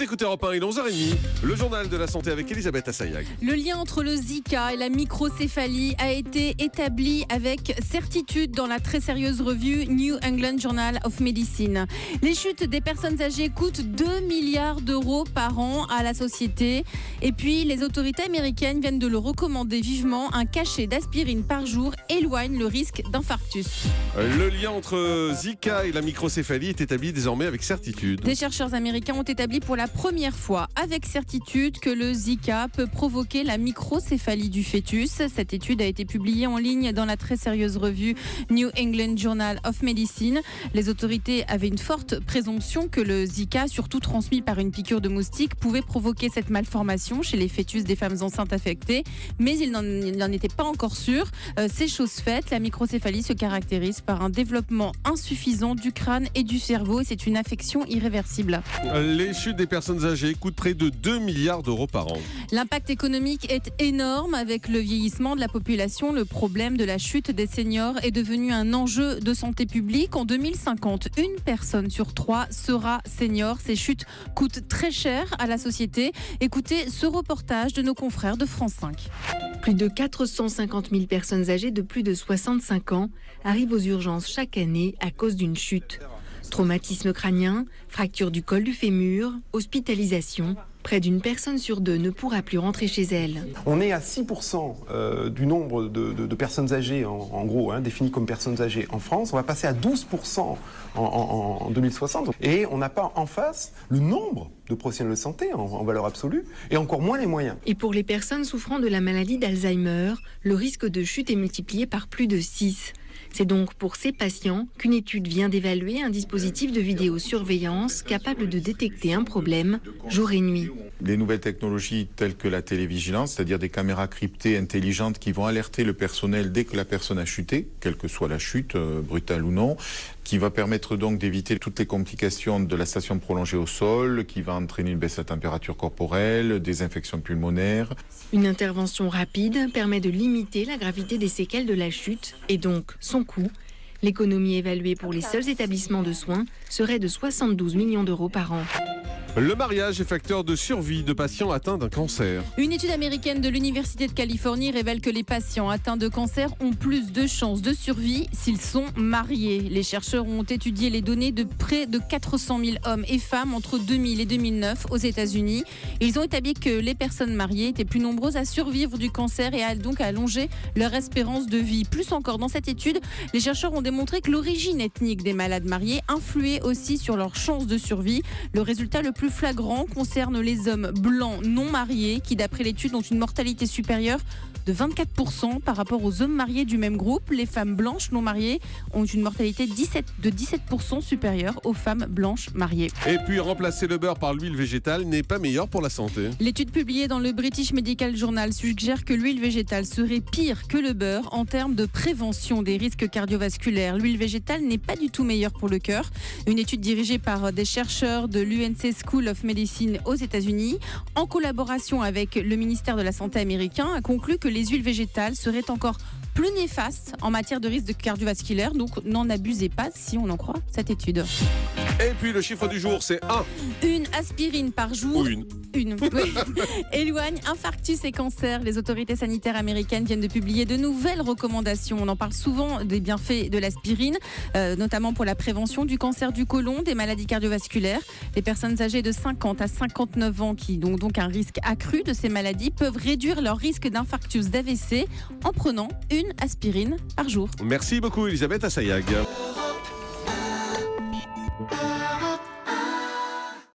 écoutez Europe 1, il est 11h30, le journal de la santé avec Elisabeth Assayag. Le lien entre le Zika et la microcéphalie a été établi avec certitude dans la très sérieuse revue New England Journal of Medicine. Les chutes des personnes âgées coûtent 2 milliards d'euros par an à la société. Et puis, les autorités américaines viennent de le recommander vivement. Un cachet d'aspirine par jour éloigne le risque d'infarctus. Le lien entre Zika et la microcéphalie est établi désormais avec certitude. Des chercheurs américains ont établi pour la première fois avec certitude que le Zika peut provoquer la microcéphalie du fœtus. Cette étude a été publiée en ligne dans la très sérieuse revue New England Journal of Medicine. Les autorités avaient une forte présomption que le Zika, surtout transmis par une piqûre de moustique, pouvait provoquer cette malformation chez les fœtus des femmes enceintes affectées, mais ils n'en étaient pas encore sûrs. C'est chose faite, la microcéphalie se caractérise par un développement insuffisant du crâne et du cerveau et c'est une affection irréversible. Les chutes des personnes âgées coûtent près de 2 milliards d'euros par an. L'impact économique est énorme avec le vieillissement de la population. Le problème de la chute des seniors est devenu un enjeu de santé publique. En 2050, une personne sur 3 sera senior. Ces chutes coûtent très cher à la société. Écoutez ce reportage de nos confrères de France 5. Plus de 450 000 personnes âgées de plus de 65 ans arrivent aux urgences chaque année à cause d'une chute. Traumatisme crânien, fracture du col du fémur, hospitalisation. Près d'une personne sur 2 ne pourra plus rentrer chez elle. On est à 6% du nombre de personnes âgées, en gros, définies comme personnes âgées en France. On va passer à 12% en 2060. Et on n'a pas en face le nombre de professionnels de santé en valeur absolue et encore moins les moyens. Et pour les personnes souffrant de la maladie d'Alzheimer, le risque de chute est multiplié par plus de 6. C'est donc pour ces patients qu'une étude vient d'évaluer un dispositif de vidéosurveillance capable de détecter un problème jour et nuit. Les nouvelles technologies telles que la télévigilance, c'est-à-dire des caméras cryptées intelligentes qui vont alerter le personnel dès que la personne a chuté, quelle que soit la chute, brutale ou non, qui va permettre donc d'éviter toutes les complications de la station prolongée au sol, qui va entraîner une baisse de la température corporelle, des infections pulmonaires. Une intervention rapide permet de limiter la gravité des séquelles de la chute et donc son coût. L'économie évaluée pour les seuls établissements de soins serait de 72 millions d'euros par an. Le mariage est facteur de survie de patients atteints d'un cancer. Une étude américaine de l'Université de Californie révèle que les patients atteints de cancer ont plus de chances de survie s'ils sont mariés. Les chercheurs ont étudié les données de près de 400 000 hommes et femmes entre 2000 et 2009 aux États-Unis. Ils ont établi que les personnes mariées étaient plus nombreuses à survivre du cancer et donc à allonger leur espérance de vie. Plus encore, dans cette étude, les chercheurs ont démontré que l'origine ethnique des malades mariés influait aussi sur leurs chances de survie. Le résultat le plus flagrant concerne les hommes blancs non mariés qui, d'après l'étude, ont une mortalité supérieure de 24% par rapport aux hommes mariés du même groupe. Les femmes blanches non mariées ont une mortalité de 17% supérieure aux femmes blanches mariées. Et puis remplacer le beurre par l'huile végétale n'est pas meilleur pour la santé. L'étude publiée dans le British Medical Journal suggère que l'huile végétale serait pire que le beurre en termes de prévention des risques cardiovasculaires. L'huile végétale n'est pas du tout meilleure pour le cœur. Une étude dirigée par des chercheurs de l'UNC School of Medicine aux États-Unis, en collaboration avec le ministère de la Santé américain, a conclu que les huiles végétales seraient encore plus néfastes en matière de risque cardiovasculaire. Donc n'en abusez pas si on en croit cette étude. Et puis le chiffre du jour, c'est 1. Une aspirine par jour. Ou une. Oui. Éloigne infarctus et cancer. Les autorités sanitaires américaines viennent de publier de nouvelles recommandations. On en parle souvent des bienfaits de l'aspirine, notamment pour la prévention du cancer du côlon, des maladies cardiovasculaires. Les personnes âgées de 50 à 59 ans qui ont donc un risque accru de ces maladies peuvent réduire leur risque d'infarctus d'AVC en prenant une aspirine par jour. Merci beaucoup Elisabeth Assayag.